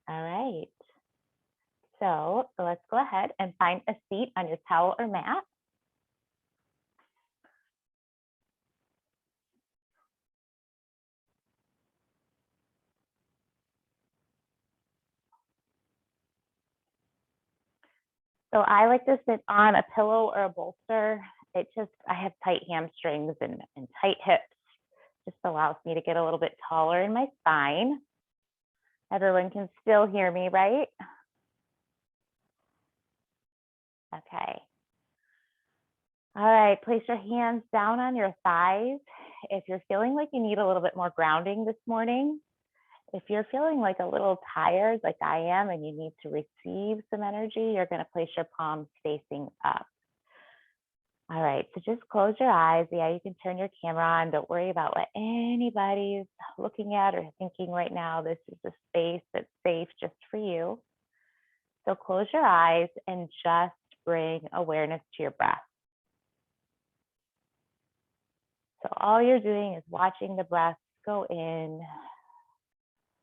All right. So let's go ahead and find a seat on your towel or mat. So I like to sit on a pillow or a bolster. I have tight hamstrings and tight hips. Just allows me to get a little bit taller in my spine. Everyone can still hear me, right? Okay. All right, place your hands down on your thighs. If you're feeling like you need a little bit more grounding this morning, if you're feeling like a little tired, like I am, and you need to receive some energy, you're going to place your palms facing up. All right, so just close your eyes. Yeah, you can turn your camera on. Don't worry about what anybody's looking at or thinking right now. This is a space that's safe just for you. So close your eyes and just bring awareness to your breath. So all you're doing is watching the breath go in,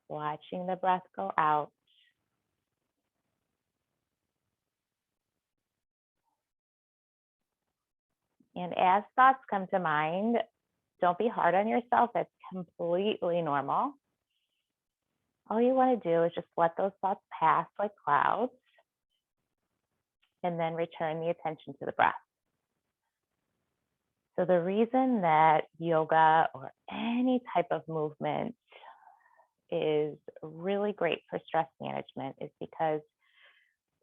watching the breath go out. And as thoughts come to mind, don't be hard on yourself. That's completely normal. All you want to do is just let those thoughts pass like clouds and then return the attention to the breath. So the reason that yoga or any type of movement is really great for stress management is because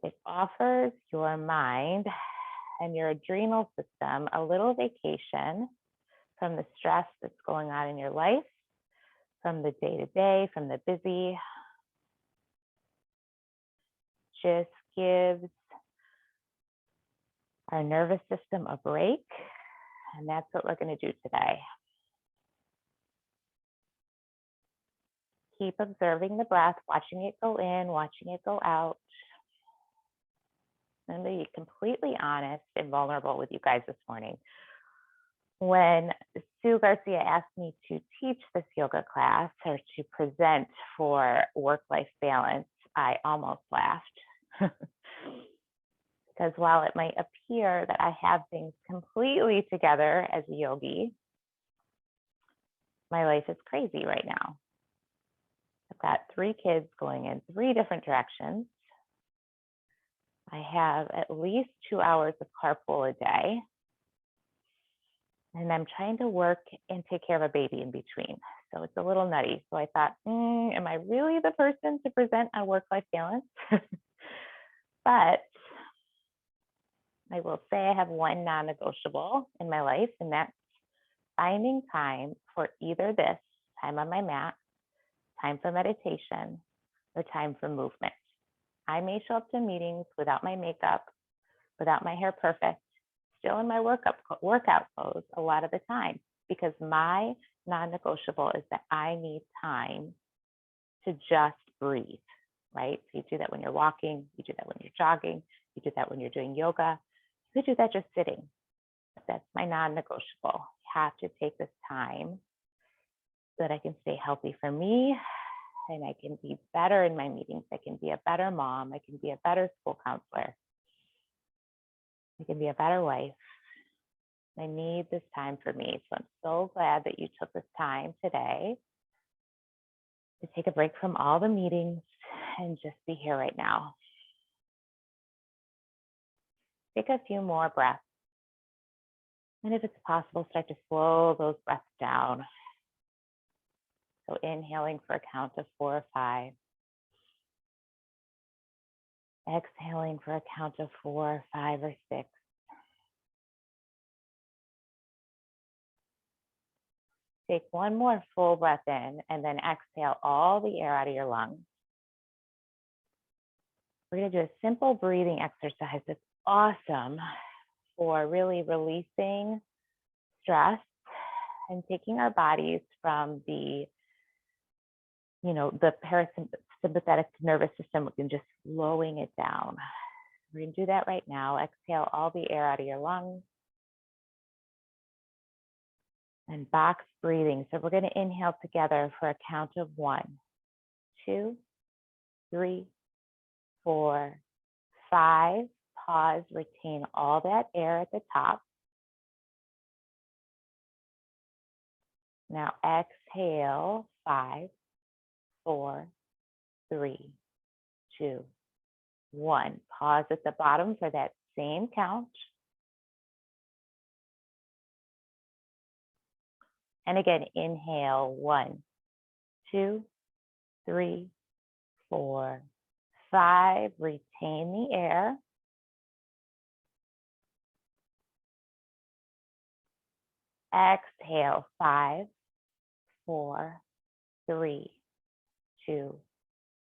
it offers your mind and your adrenal system a little vacation from the stress that's going on in your life, from the day-to-day, from the busy. Just gives our nervous system a break, and that's what we're going to do today. Keep observing the breath, watching it go in, watching it go out. I'm going to be completely honest and vulnerable with you guys this morning. When Sue Garcia asked me to teach this yoga class or to present for work-life balance, I almost laughed. Because while it might appear that I have things completely together as a yogi, my life is crazy right now. I've got 3 kids going in 3 different directions. I have at least 2 hours of carpool a day. And I'm trying to work and take care of a baby in between. So it's a little nutty. So I thought, am I really the person to present on work-life balance? But I will say I have one non-negotiable in my life, and that's finding time for either this, time on my mat, time for meditation, or time for movement. I may show up to meetings without my makeup, without my hair perfect, still in my workout clothes a lot of the time, because my non-negotiable is that I need time to just breathe, right? So you do that when you're walking, you do that when you're jogging, you do that when you're doing yoga, you could do that just sitting. But that's my non-negotiable. I have to take this time so that I can stay healthy for me and I can be better in my meetings. I can be a better mom. I can be a better school counselor. I can be a better wife. I need this time for me. So I'm so glad that you took this time today to take a break from all the meetings and just be here right now. Take a few more breaths. And if it's possible, start to slow those breaths down. So inhaling for a count of 4 or 5. Exhaling for a count of 4, 5, or 6. Take one more full breath in and then exhale all the air out of your lungs. We're going to do a simple breathing exercise that's awesome for really releasing stress and taking our bodies from the parasympathetic nervous system and just slowing it down. We're going to do that right now. Exhale all the air out of your lungs. And box breathing. So we're going to inhale together for a count of 1, 2, 3, 4, 5. Pause, retain all that air at the top. Now exhale, 5, 4, 3, 2, 1. Pause at the bottom for that same count. And again, inhale, 1, 2, 3, 4, 5. Retain the air. Exhale, 5, 4, 3, 2,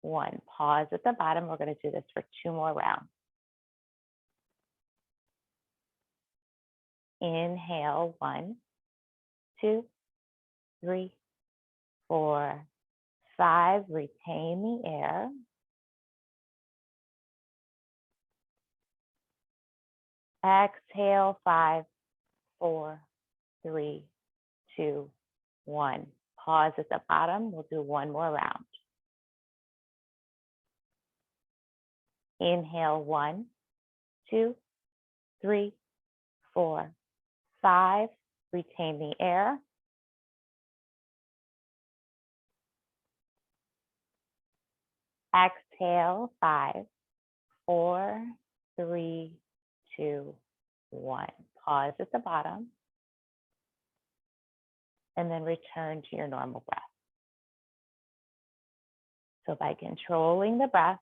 1. Pause at the bottom. We're going to do this for 2 more rounds. Inhale, 1, 2, 3, 4, 5. Retain the air. Exhale, 5, 4, 3, 2, 1. Pause at the bottom. We'll do 1 more round. Inhale, 1, 2, 3, 4, 5. Retain the air. Exhale, 5, 4, 3, 2, 1. Pause at the bottom. And then return to your normal breath. So by controlling the breath,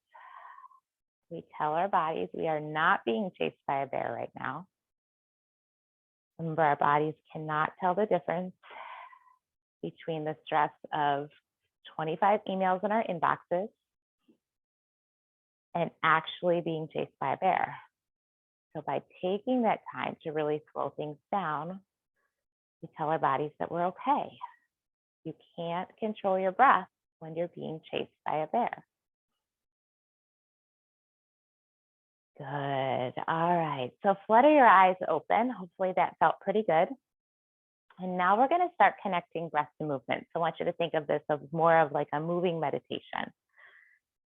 we tell our bodies we are not being chased by a bear right now. Remember, our bodies cannot tell the difference between the stress of 25 emails in our inboxes and actually being chased by a bear. So by taking that time to really slow things down, we tell our bodies that we're okay. You can't control your breath when you're being chased by a bear. Good. All right. So flutter your eyes open. Hopefully that felt pretty good. And now we're going to start connecting breath to movement. So I want you to think of this as more of like a moving meditation.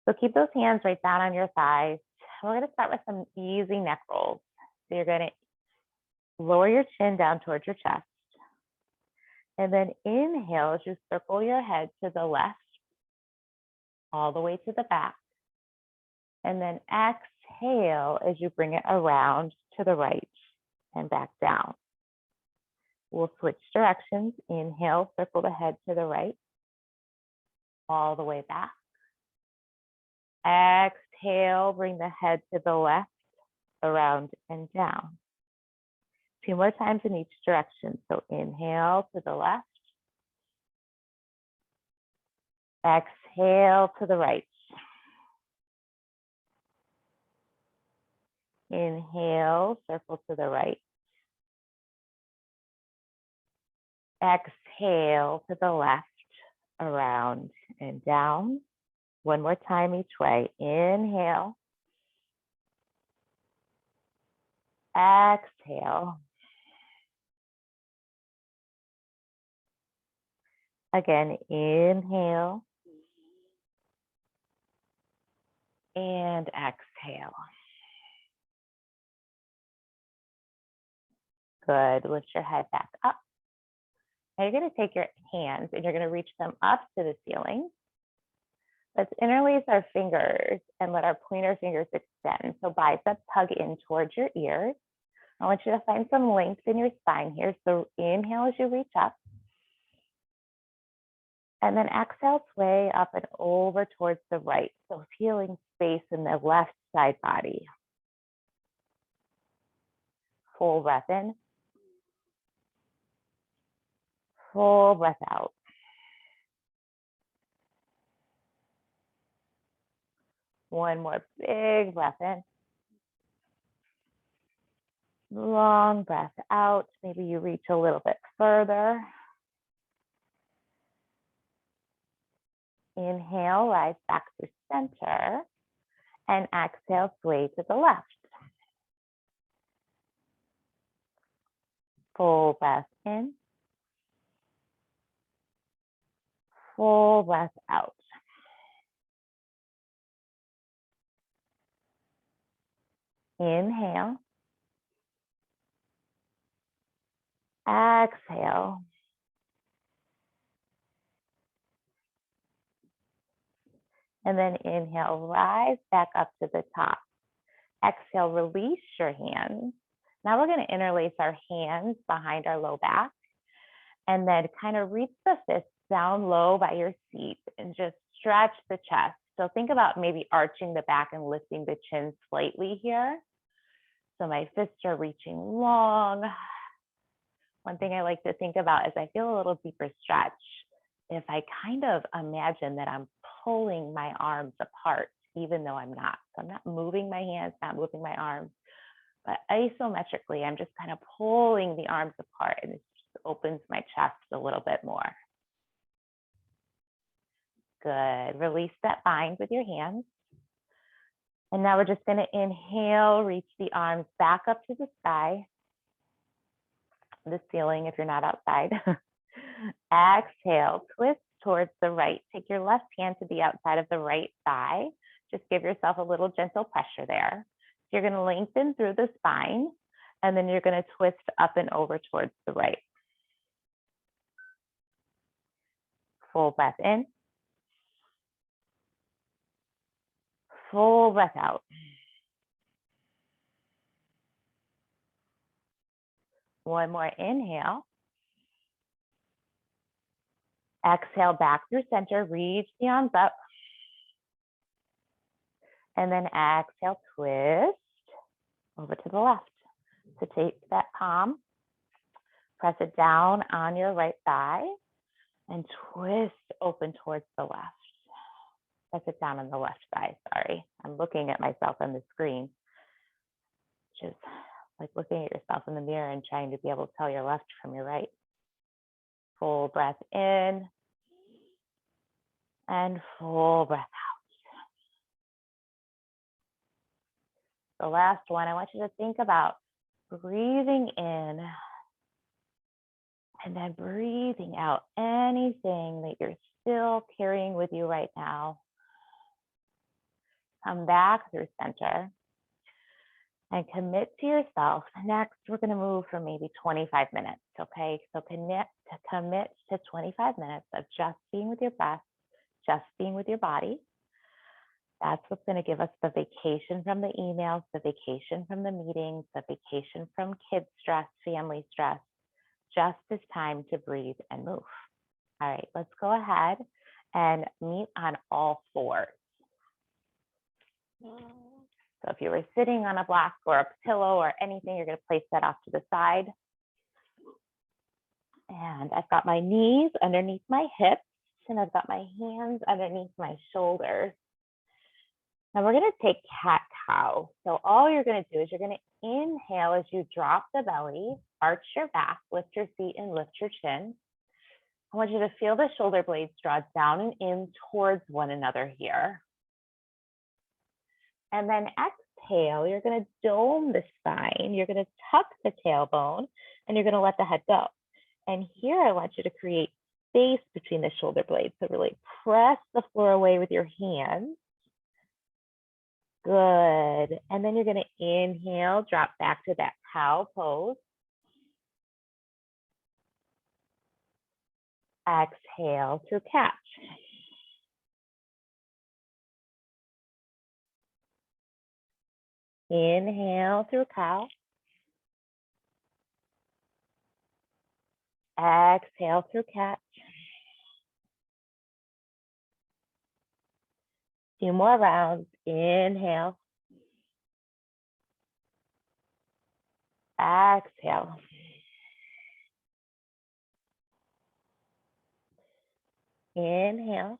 So keep those hands right down on your thighs. We're going to start with some easy neck rolls. So you're going to lower your chin down towards your chest. And then inhale as you circle your head to the left, all the way to the back. And then exhale as you bring it around to the right and back down. We'll switch directions. Inhale, circle the head to the right, all the way back. Exhale, bring the head to the left, around and down. 2 more times in each direction. So inhale to the left. Exhale to the right. Inhale, circle to the right. Exhale to the left, around and down. 1 more time each way. Inhale. Exhale. Again, inhale. And exhale. Good. Lift your head back up. Now you're going to take your hands and you're going to reach them up to the ceiling. Let's interlace our fingers and let our pointer fingers extend. So biceps hug in towards your ears. I want you to find some length in your spine here. So inhale as you reach up. And then exhale, sway up and over towards the right. So feeling space in the left side body. Full breath in. Full breath out. One more big breath in. Long breath out. Maybe you reach a little bit further. Inhale, rise back to center. And exhale, sway to the left. Full breath in. Full breath out. Inhale. Exhale. And then inhale, rise back up to the top. Exhale, release your hands. Now we're going to interlace our hands behind our low back and then kind of reach the fists down low by your seat and just stretch the chest. So think about maybe arching the back and lifting the chin slightly here. So my fists are reaching long. One thing I like to think about is I feel a little deeper stretch if I kind of imagine that I'm pulling my arms apart, even though I'm not. So I'm not moving my hands, not moving my arms, but isometrically, I'm just kind of pulling the arms apart, and it just opens my chest a little bit more. Good. Release that bind with your hands. And now we're just going to inhale, reach the arms back up to the sky, the ceiling if you're not outside. Exhale, twist towards the right. Take your left hand to the outside of the right thigh. Just give yourself a little gentle pressure there. So you're going to lengthen through the spine, and then you're going to twist up and over towards the right. Full breath in. Full breath out. One more inhale. Exhale back through center, reach the arms up. And then exhale, twist over to the left. So take that palm, press it down on your right thigh, and twist open towards the left. Press it down on the left thigh, sorry. I'm looking at myself on the screen, which is like looking at yourself in the mirror and trying to be able to tell your left from your right. Full breath in and full breath out. The last one, I want you to think about breathing in and then breathing out anything that you're still carrying with you right now. Come back through center and commit to yourself. Next, we're going to move for maybe 25 minutes, okay? So commit to 25 minutes of just being with your breath, just being with your body. That's what's going to give us the vacation from the emails, the vacation from the meetings, the vacation from kids stress, family stress. Just this time to breathe and move. All right, let's go ahead and meet on all fours. So if you were sitting on a block or a pillow or anything, you're going to place that off to the side. And I've got my knees underneath my hips, and I've got my hands underneath my shoulders. Now we're going to take cat-cow. So all you're going to do is you're going to inhale as you drop the belly, arch your back, lift your feet, and lift your chin. I want you to feel the shoulder blades draw down and in towards one another here. And then exhale, you're going to dome the spine. You're going to tuck the tailbone, and you're going to let the head go. And here I want you to create space between the shoulder blades. So really press the floor away with your hands. Good. And then you're going to inhale, drop back to that cow pose. Exhale to catch. Inhale through cow. Exhale through catch. Few more rounds. Inhale. Exhale. Inhale.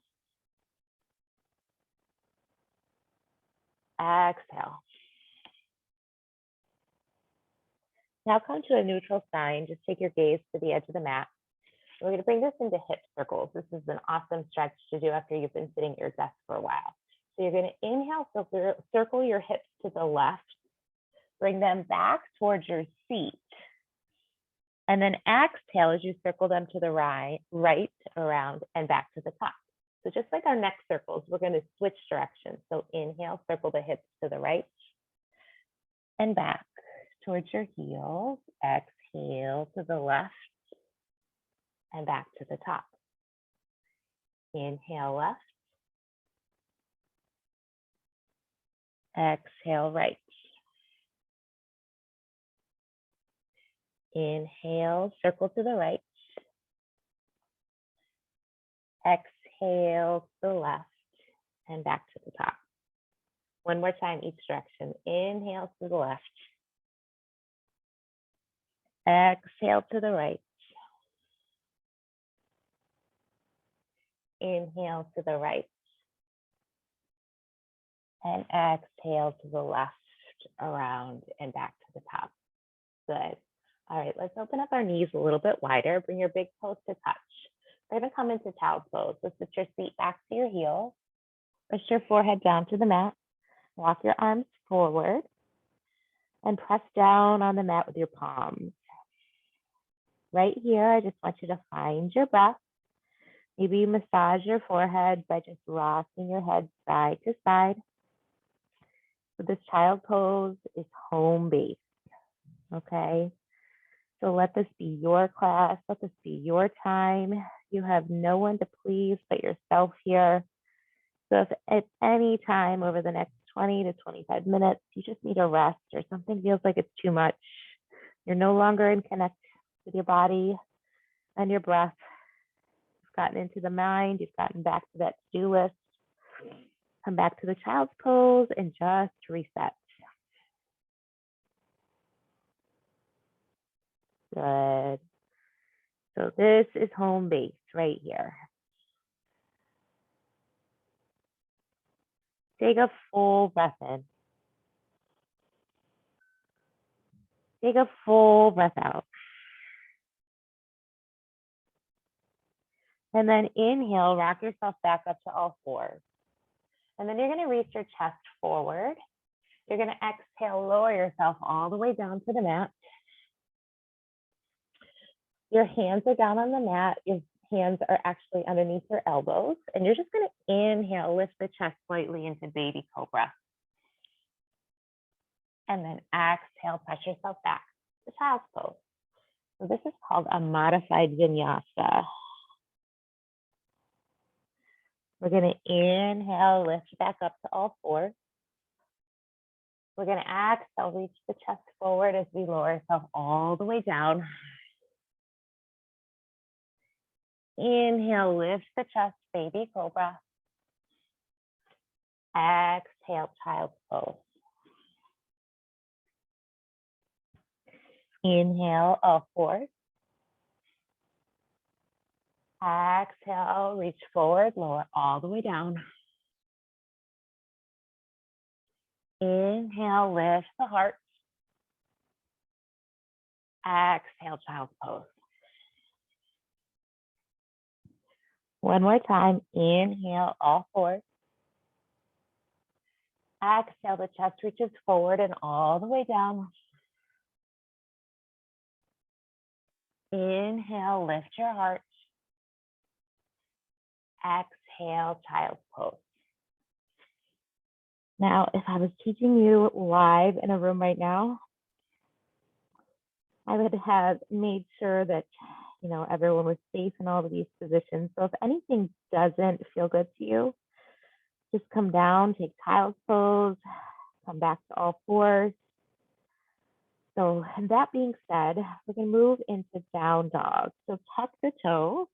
Exhale. Now come to a neutral spine. Just take your gaze to the edge of the mat. We're going to bring this into hip circles. This is an awesome stretch to do after you've been sitting at your desk for a while. So you're going to inhale, circle your hips to the left, bring them back towards your seat. And then exhale as you circle them to the right, around, and back to the top. So just like our neck circles, we're going to switch directions. So inhale, circle the hips to the right. and back towards your heels. Exhale to the left and back to the top. Inhale left. Exhale right. Inhale, circle to the right. Exhale to the left and back to the top. One more time, each direction. Inhale to the left. Exhale to the right. Inhale to the right. And exhale to the left, around and back to the top. Good. All right, let's open up our knees a little bit wider. Bring your big toes to touch. We're gonna come into child's pose. So sit your feet back to your heels. Push your forehead down to the mat. Walk your arms forward and press down on the mat with your palms. Right here, I just want you to find your breath. Maybe you massage your forehead by just rocking your head side to side. So this child pose is home-based, okay? So let this be your class, let this be your time. You have no one to please but yourself here. So if at any time over the next 20 to 25 minutes, you just need a rest or something feels like it's too much, you're no longer in connect with your body and your breath. You've gotten into the mind, you've gotten back to that to-do list. Come back to the child's pose and just reset. Good. So this is home base right here. Take a full breath in. Take a full breath out. And then inhale, rock yourself back up to all fours. And then you're going to reach your chest forward. You're going to exhale, lower yourself all the way down to the mat. Your hands are down on the mat. Your hands are actually underneath your elbows. And you're just going to inhale, lift the chest slightly into baby cobra. And then exhale, press yourself back to child's pose. So this is called a modified vinyasa. We're going to inhale, lift back up to all fours. We're going to exhale, reach the chest forward as we lower ourselves all the way down. Inhale, lift the chest, baby cobra. Exhale, child's pose. Inhale, all fours. Exhale, reach forward, lower all the way down. Inhale, lift the heart. Exhale, child's pose. One more time, inhale, all fours. Exhale, the chest reaches forward and all the way down. Inhale, lift your heart. Exhale, child's pose. Now, if I was teaching you live in a room right now, I would have made sure that, everyone was safe in all of these positions. So if anything doesn't feel good to you, just come down, take child's pose, come back to all fours. So that being said, we're going to move into down dog. So tuck the toes,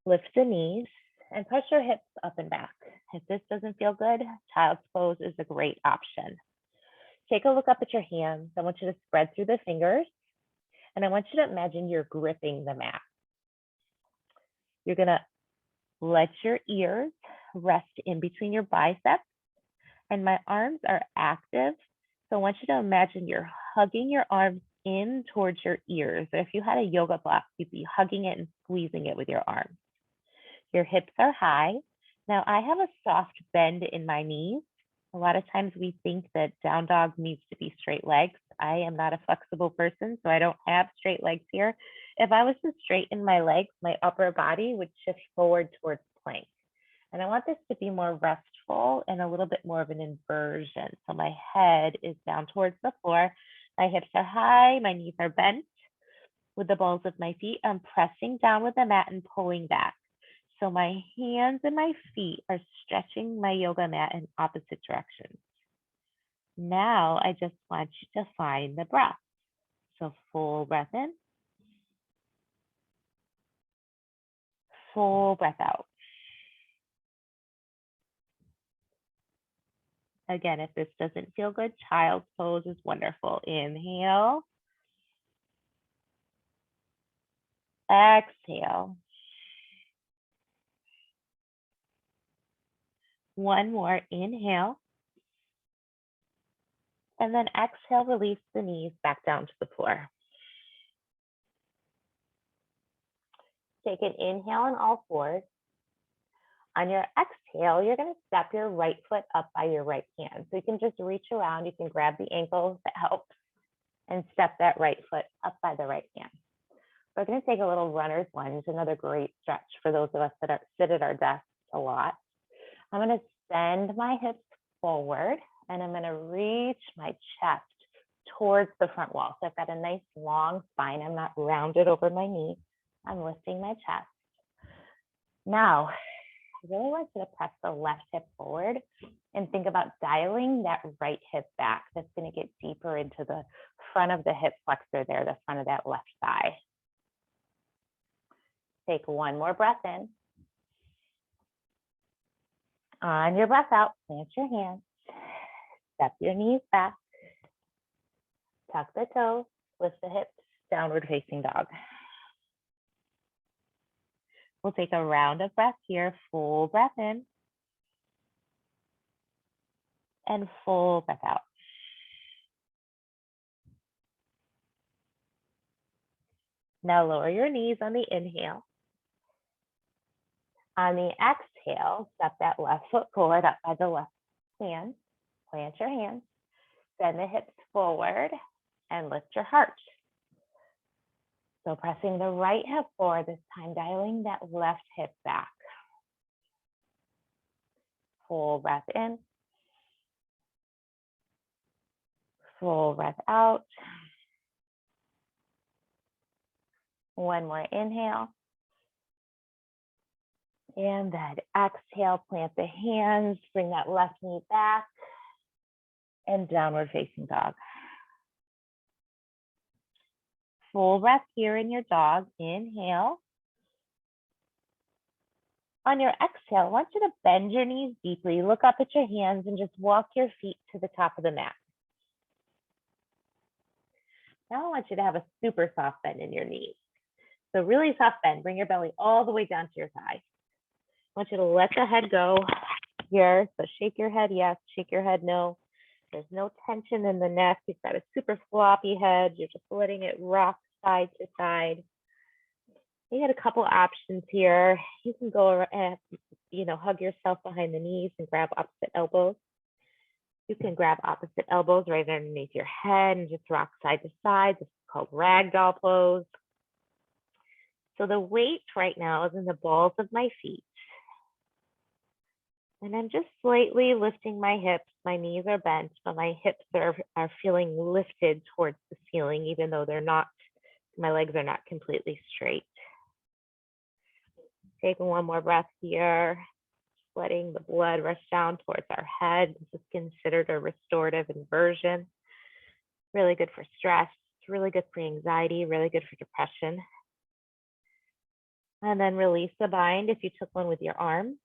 lift the knees, and push your hips up and back. If this doesn't feel good, child's pose is a great option. Take a look up at your hands. I want you to spread through the fingers, and I want you to imagine you're gripping the mat. You're going to let your ears rest in between your biceps, and my arms are active. So I want you to imagine you're hugging your arms in towards your ears. If you had a yoga block, you'd be hugging it and squeezing it with your arms. Your hips are high. Now I have a soft bend in my knees. A lot of times we think that down dog needs to be straight legs. I am not a flexible person, so I don't have straight legs here. If I was to straighten my legs, my upper body would shift forward towards plank. And I want this to be more rest mindful and a little bit more of an inversion. So my head is down towards the floor. My hips are high, my knees are bent. With the balls of my feet, I'm pressing down with the mat and pulling back. So my hands and my feet are stretching my yoga mat in opposite directions. Now I just want you to find the breath. So full breath in, full breath out. Again, if this doesn't feel good, child's pose is wonderful. Inhale. Exhale. One more, inhale. And then exhale, release the knees back down to the floor. Take an inhale on all fours. On your exhale, you're going to step your right foot up by your right hand. So you can just reach around, you can grab the ankle that helps, and step that right foot up by the right hand. We're going to take a little runner's lunge, another great stretch for those of us that sit at our desks a lot. I'm going to send my hips forward, and I'm going to reach my chest towards the front wall. So I've got a nice long spine. I'm not rounded over my knee. I'm lifting my chest. Now, I really want you to press the left hip forward and think about dialing that right hip back. That's going to get deeper into the front of the hip flexor there, the front of that left thigh. Take one more breath in. On your breath out, plant your hands, step your knees back, tuck the toes, lift the hips, downward facing dog. We'll take a round of breath here, full breath in, and full breath out. Now lower your knees on the inhale. On the exhale, step that left foot forward up by the left hand, plant your hands, send the hips forward, and lift your heart. So pressing the right hip forward, this time dialing that left hip back. Full breath in. Full breath out. One more inhale. And then exhale, plant the hands, bring that left knee back, and downward facing dog. Full breath here in your dog. Inhale. On your exhale, I want you to bend your knees deeply, look up at your hands, and just walk your feet to the top of the mat. Now I want you to have a super soft bend in your knees. So really soft bend, bring your belly all the way down to your thigh. I want you to let the head go here. So shake your head yes, shake your head no. There's no tension in the neck. You've got a super floppy head. You're just letting it rock side to side. You got a couple options here. You can go around, hug yourself behind the knees and grab opposite elbows. You can grab opposite elbows right underneath your head and just rock side to side. This is called Ragdoll Pose. So the weight right now is in the balls of my feet. And I'm just slightly lifting my hips. My knees are bent, but my hips are feeling lifted towards the ceiling, even though my legs are not completely straight. Taking one more breath here, letting the blood rush down towards our head. This is considered a restorative inversion. Really good for stress, really good for anxiety, really good for depression. And then release the bind if you took one with your arms.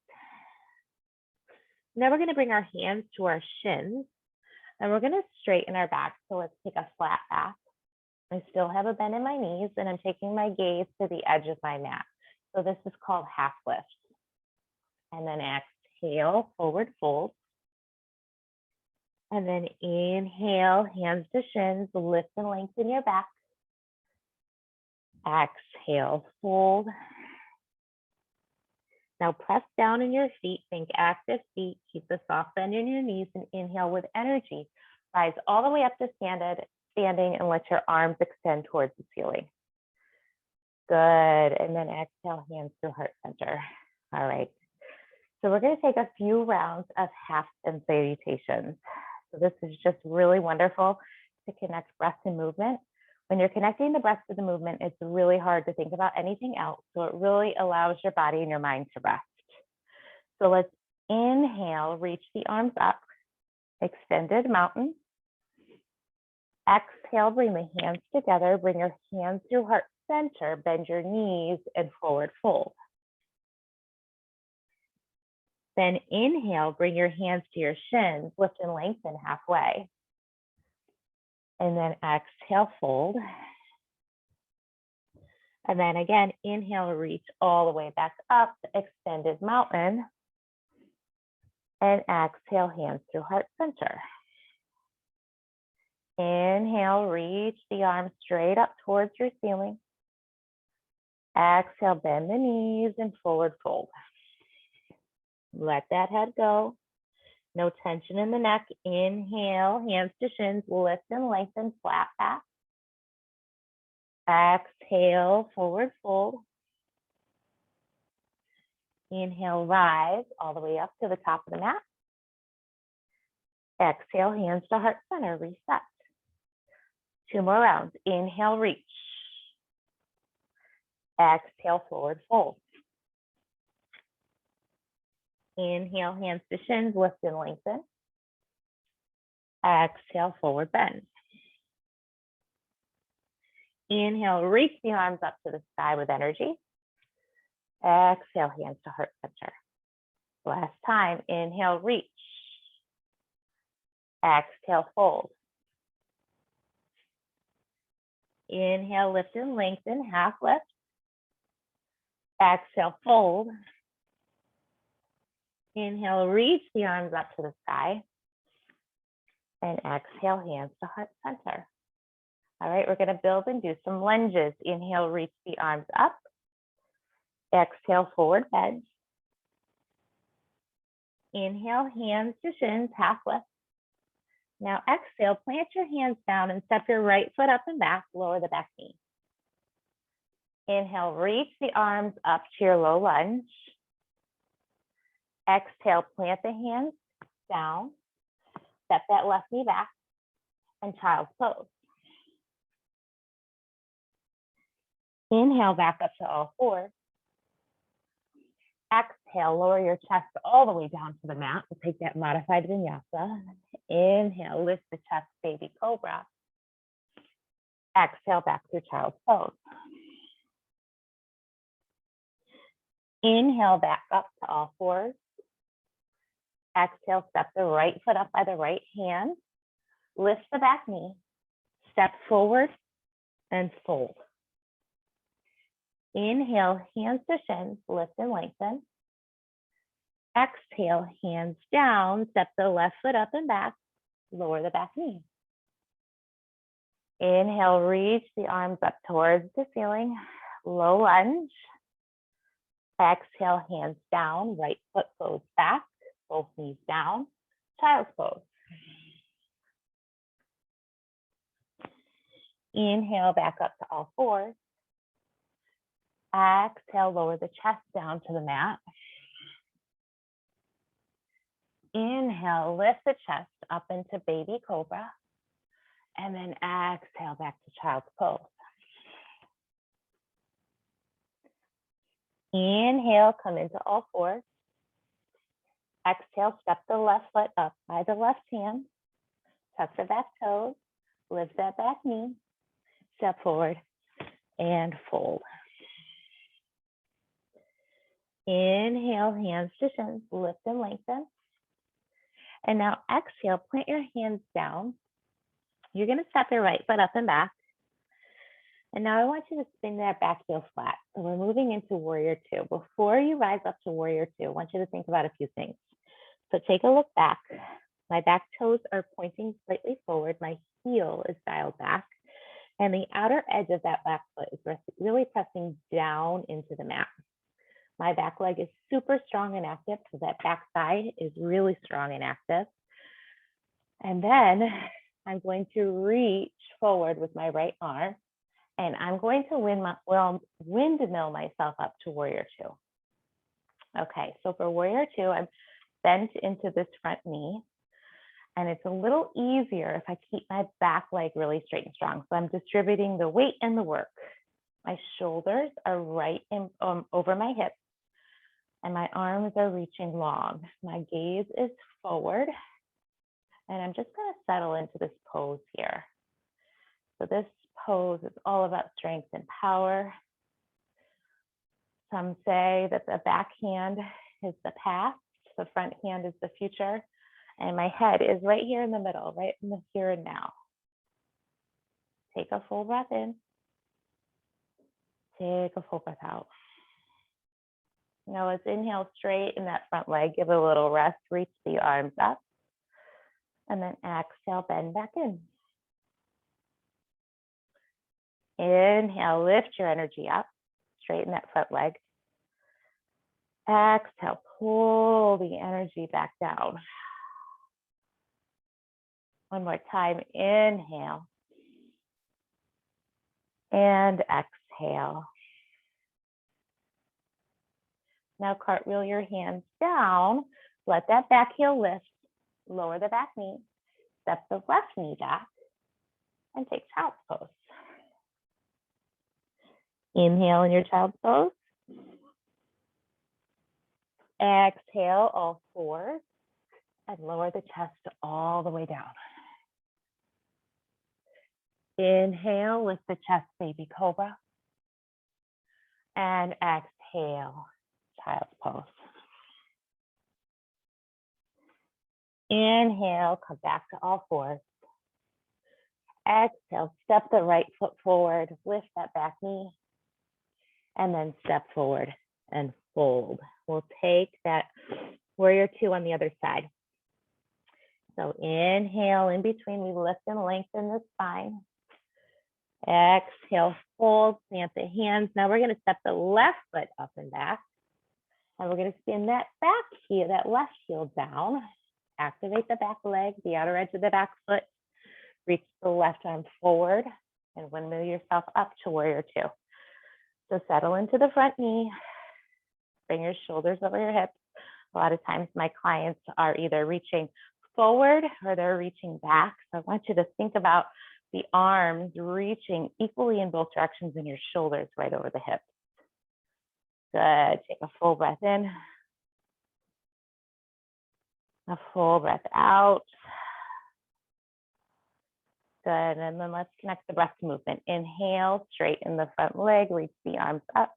Now we're going to bring our hands to our shins and we're going to straighten our back. So let's take a flat back. I still have a bend in my knees and I'm taking my gaze to the edge of my mat. So this is called half lift. And then exhale, forward fold. And then inhale, hands to shins, lift and lengthen your back. Exhale, fold. Now press down in your feet, think active feet, keep the soft bend in your knees and inhale with energy. Rise all the way up to standing and let your arms extend towards the ceiling. Good, and then exhale, hands to heart center. All right, So we're going to take a few rounds of half spin salutations. So this is just really wonderful to connect breath and movement. When you're connecting the breath to the movement, it's really hard to think about anything else. So it really allows your body and your mind to rest. So let's inhale, reach the arms up, extended mountain. Exhale, bring the hands together, bring your hands through heart center, bend your knees and forward fold. Then inhale, bring your hands to your shins, lift and lengthen halfway. And then exhale, fold. And then again, inhale, reach all the way back up, extended mountain. And exhale, hands through heart center. Inhale, reach the arms straight up towards your ceiling. Exhale, bend the knees and forward fold. Let that head go. No tension in the neck. Inhale, hands to shins, lift and lengthen, flat back. Exhale, forward fold. Inhale, rise all the way up to the top of the mat. Exhale, hands to heart center, reset. 2 more rounds. Inhale, reach. Exhale, forward fold. Inhale, hands to shins, lift and lengthen. Exhale, forward bend. Inhale, reach the arms up to the sky with energy. Exhale, hands to heart center. Last time, inhale, reach. Exhale, fold. Inhale, lift and lengthen, half lift. Exhale, fold. Inhale, reach the arms up to the sky. And exhale, hands to heart center. All right, we're going to build and do some lunges. Inhale, reach the arms up. Exhale, forward bend. Inhale, hands to shins, half lift. Now exhale, plant your hands down and step your right foot up and back, lower the back knee. Inhale, reach the arms up to your low lunge. Exhale, plant the hands down, step that left knee back, and child's pose. Inhale, back up to all fours. Exhale, lower your chest all the way down to the mat. We'll take that modified vinyasa. Inhale, lift the chest, baby cobra. Exhale, back to child's pose. Inhale, back up to all fours. Exhale, step the right foot up by the right hand. Lift the back knee. Step forward and fold. Inhale, hands to shins, lift and lengthen. Exhale, hands down, step the left foot up and back, lower the back knee. Inhale, reach the arms up towards the ceiling, low lunge. Exhale, hands down, right foot goes back, both knees down, child's pose. Inhale, back up to all fours. Exhale, lower the chest down to the mat. Inhale, lift the chest up into baby cobra. And then exhale, back to child's pose. Inhale, come into all fours. Exhale, step the left foot up by the left hand. Tuck the back toes. Lift that back knee. Step forward and fold. Inhale, hands to shins, lift and lengthen. And now exhale, plant your hands down. You're going to step your right foot up and back. And now I want you to spin that back heel flat. So we're moving into warrior two. Before you rise up to warrior two, I want you to think about a few things. So take a look back. My back toes are pointing slightly forward. My heel is dialed back. And the outer edge of that back foot is really pressing down into the mat. My back leg is super strong and active, so that back thigh is really strong and active. And then I'm going to reach forward with my right arm, and I'm going to windmill myself up to warrior two. Okay, so for warrior two, I'm bent into this front knee. And it's a little easier if I keep my back leg really straight and strong. So I'm distributing the weight and the work. My shoulders are right in, over my hips, and my arms are reaching long. My gaze is forward, and I'm just going to settle into this pose here. So this pose is all about strength and power. Some say that the back hand is the past, the front hand is the future, and my head is right here in the middle, right in the here and now. Take a full breath in. Take a full breath out. Now let's inhale, straighten that front leg, give it a little rest, reach the arms up, and then exhale, bend back in. Inhale, lift your energy up, straighten that front leg. Exhale, pull the energy back down. One more time, inhale. And exhale. Now cartwheel your hands down, let that back heel lift, lower the back knee, step the left knee back, and take child's pose. Inhale in your child's pose. Exhale, all fours, and lower the chest all the way down. Inhale, lift the chest, baby cobra. And exhale, child's pose. Inhale, come back to all fours. Exhale, step the right foot forward, lift that back knee, and then step forward and fold. We'll take that warrior two on the other side. So inhale, in between, we lift and lengthen the spine. Exhale, fold, plant the hands. Now we're going to step the left foot up and back. And we're going to spin that back heel, that left heel down. Activate the back leg, the outer edge of the back foot. Reach the left arm forward and windmill yourself up to warrior two. So settle into the front knee. Bring your shoulders over your hips. A lot of times my clients are either reaching forward or they're reaching back. So I want you to think about the arms reaching equally in both directions and your shoulders right over the hips. Good. Take a full breath in. A full breath out. Good. And then let's connect the breath to movement. Inhale, straighten the front leg, reach the arms up.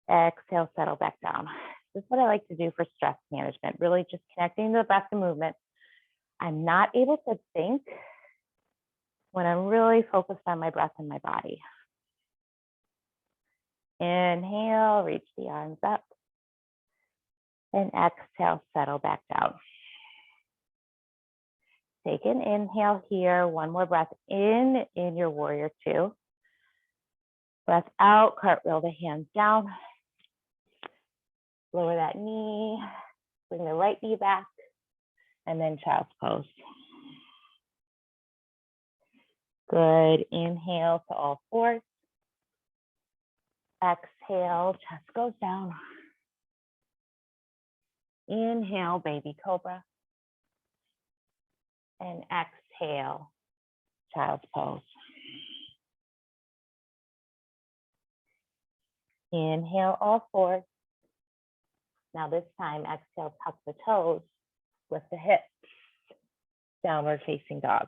Exhale, settle back down. This is what I like to do for stress management, really just connecting the breath to movement. I'm not able to think when I'm really focused on my breath and my body. Inhale, reach the arms up. And exhale, settle back down. Take an inhale here. One more breath in your warrior two. Breath out, cartwheel the hands down. Lower that knee. Bring the right knee back. And then child's pose. Good. Inhale to all fours. Exhale, chest goes down. Inhale, baby cobra. And exhale, child's pose. Inhale, all fours. Now this time, exhale, tuck the toes, lift the hips, downward facing dog.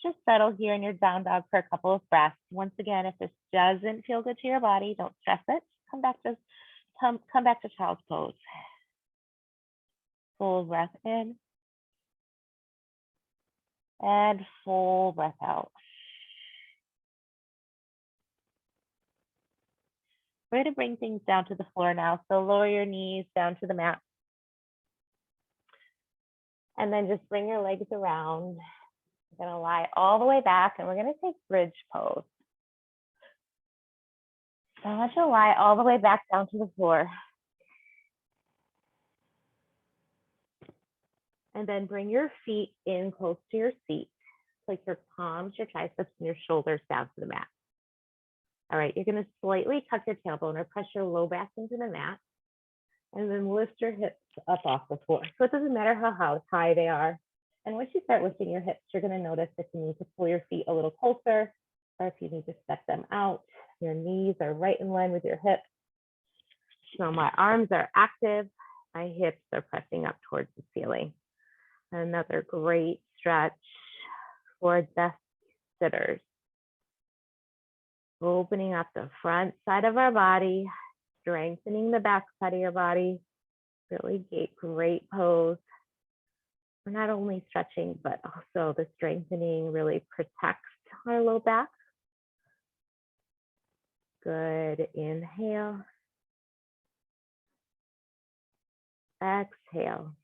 Just settle here in your down dog for a couple of breaths. Once again, if this doesn't feel good to your body, don't stress it. Come back to child's pose. Full breath in. And full breath out. We're going to bring things down to the floor now. So lower your knees down to the mat. And then just bring your legs around. You're going to lie all the way back and we're going to take bridge pose. So I want you to lie all the way back down to the floor. And then bring your feet in close to your seat. Like your palms, your triceps, and your shoulders down to the mat. All right, you're gonna slightly tuck your tailbone or press your low back into the mat, and then lift your hips up off the floor. So it doesn't matter how high they are. And once you start lifting your hips, you're gonna notice if you need to pull your feet a little closer, or if you need to step them out. Your knees are right in line with your hips. So my arms are active, my hips are pressing up towards the ceiling. Another great stretch for desk sitters. Opening up the front side of our body, strengthening the back side of your body. Really great pose. We're not only stretching, but also the strengthening really protects our low back. Good. Inhale. Exhale.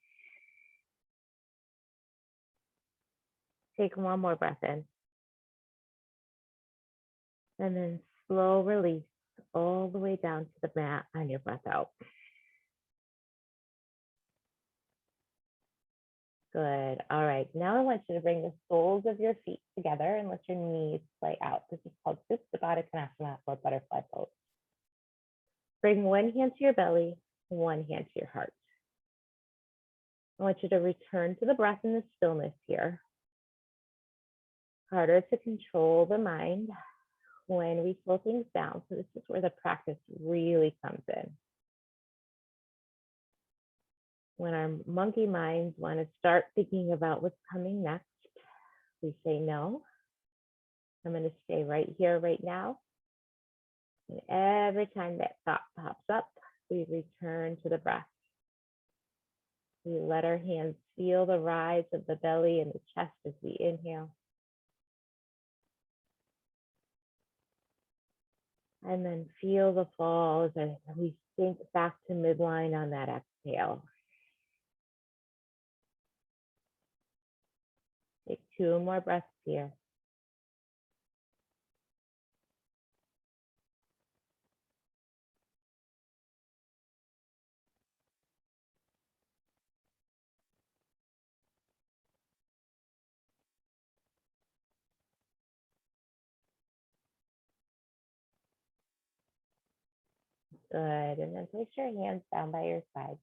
Take one more breath in. And then slow release all the way down to the mat on your breath out. Good. All right. Now I want you to bring the soles of your feet together and let your knees play out. This is called Supta Konasana or butterfly pose. Bring one hand to your belly, one hand to your heart. I want you to return to the breath and the stillness here. Harder to control the mind when we slow things down. So this is where the practice really comes in. When our monkey minds want to start thinking about what's coming next, we say no. I'm going to stay right here, right now. And every time that thought pops up, we return to the breath. We let our hands feel the rise of the belly and the chest as we inhale. And then feel the fall as we sink back to midline on that exhale. Take 2 more breaths here. Good. And then place your hands down by your side.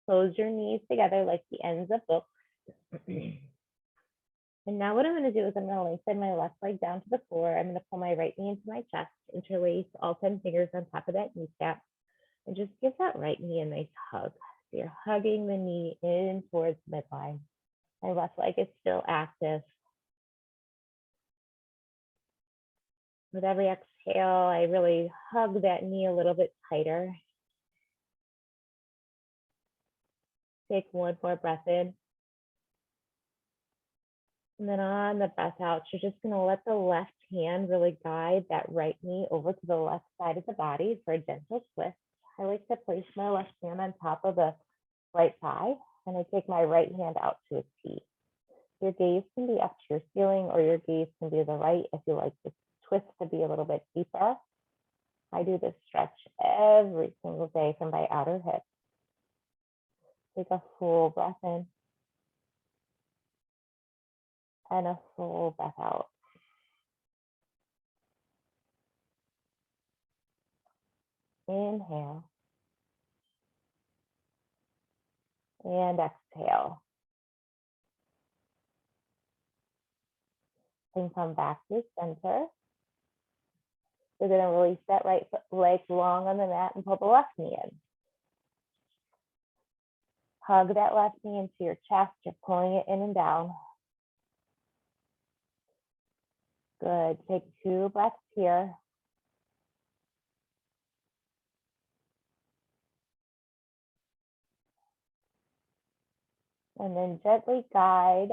Close your knees together like the ends of books. And now what I'm going to do is I'm going to lengthen my left leg down to the floor. I'm going to pull my right knee into my chest, interlace all 10 fingers on top of that kneecap, and just give that right knee a nice hug. So you're hugging the knee in towards midline. My left leg is still active. With every exhale, I really hug that knee a little bit tighter. Take one more breath in. And then on the breath out, you're just going to let the left hand really guide that right knee over to the left side of the body for a gentle twist. I like to place my left hand on top of the right thigh, and I take my right hand out to a T. Your gaze can be up to your ceiling, or your gaze can be to the right if you like this twist to be a little bit deeper. I do this stretch every single day from my outer hip. Take a full breath in and a full breath out. Inhale and exhale. And come back to center. We're going to release that right leg long on the mat and pull the left knee in. Hug that left knee into your chest. You're pulling it in and down. Good. Take 2 breaths here. And then gently guide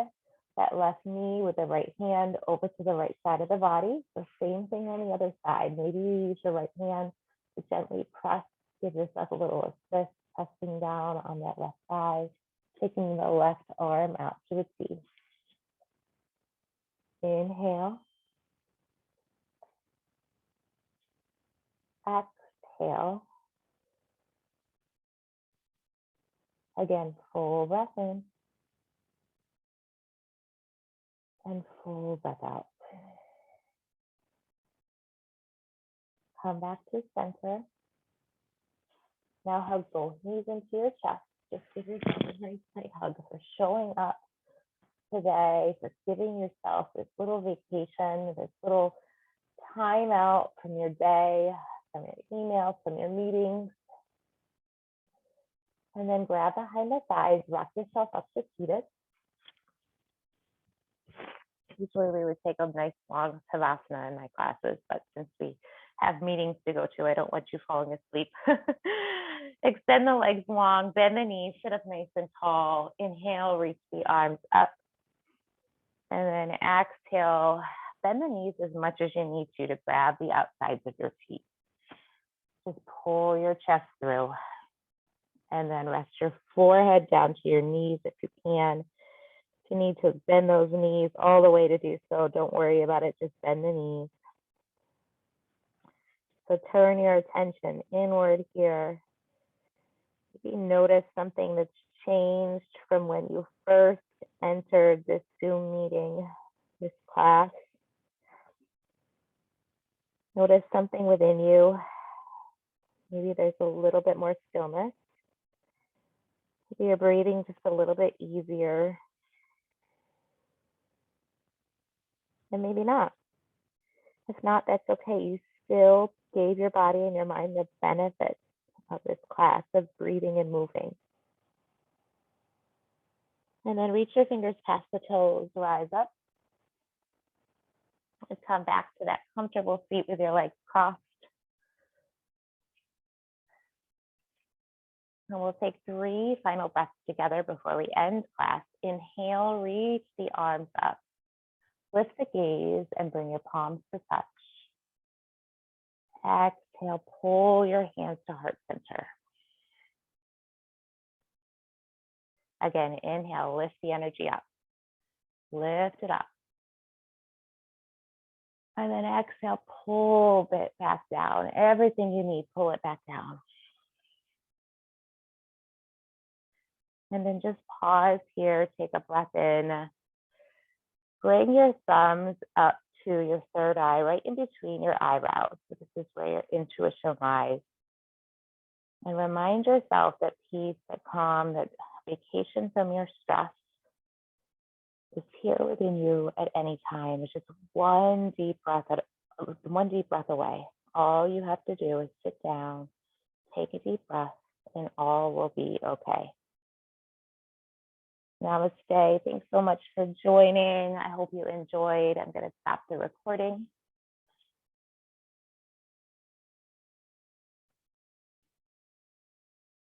that left knee with the right hand over to the right side of the body. The same thing on the other side. Maybe you use your right hand to gently press, give yourself a little assist, pressing down on that left thigh, taking the left arm out to a T. Inhale. Exhale. Again, full breath in and full breath out. come back to center. Now hug both knees into your chest. Just give yourself a nice tight hug for showing up today, for giving yourself this little vacation, this little time out from your day, from your emails, from your meetings. And then grab behind the thighs, rock yourself up to seated. Usually we would take a nice long Savasana in my classes, but since we have meetings to go to, I don't want you falling asleep. Extend the legs long, bend the knees, sit up nice and tall. Inhale, reach the arms up. And then exhale, bend the knees as much as you need to grab the outsides of your feet. Just pull your chest through. And then rest your forehead down to your knees if you can. If you need to bend those knees all the way to do so, don't worry about it, just bend the knees. So turn your attention inward here. Maybe notice something that's changed from when you first entered this Zoom meeting, this class. Notice something within you. Maybe there's a little bit more stillness. Maybe you're breathing just a little bit easier. And maybe not. If not, that's okay. You still gave your body and your mind the benefits of this class of breathing and moving. And then reach your fingers past the toes, rise up. And come back to that comfortable seat with your legs crossed. And we'll take 3 final breaths together before we end class. Inhale, reach the arms up. Lift the gaze and bring your palms to touch. Exhale, pull your hands to heart center. Again, inhale, lift the energy up. Lift it up. And then exhale, pull it back down. Everything you need, pull it back down. And then just pause here, take a breath in. Bring your thumbs up to your third eye, right in between your eyebrows. So this is where your intuition lies. And remind yourself that peace, that calm, that vacation from your stress is here within you at any time. It's just one deep breath away. All you have to do is sit down, take a deep breath, and all will be okay. Namaste. Thanks so much for joining. I hope you enjoyed. I'm going to stop the recording.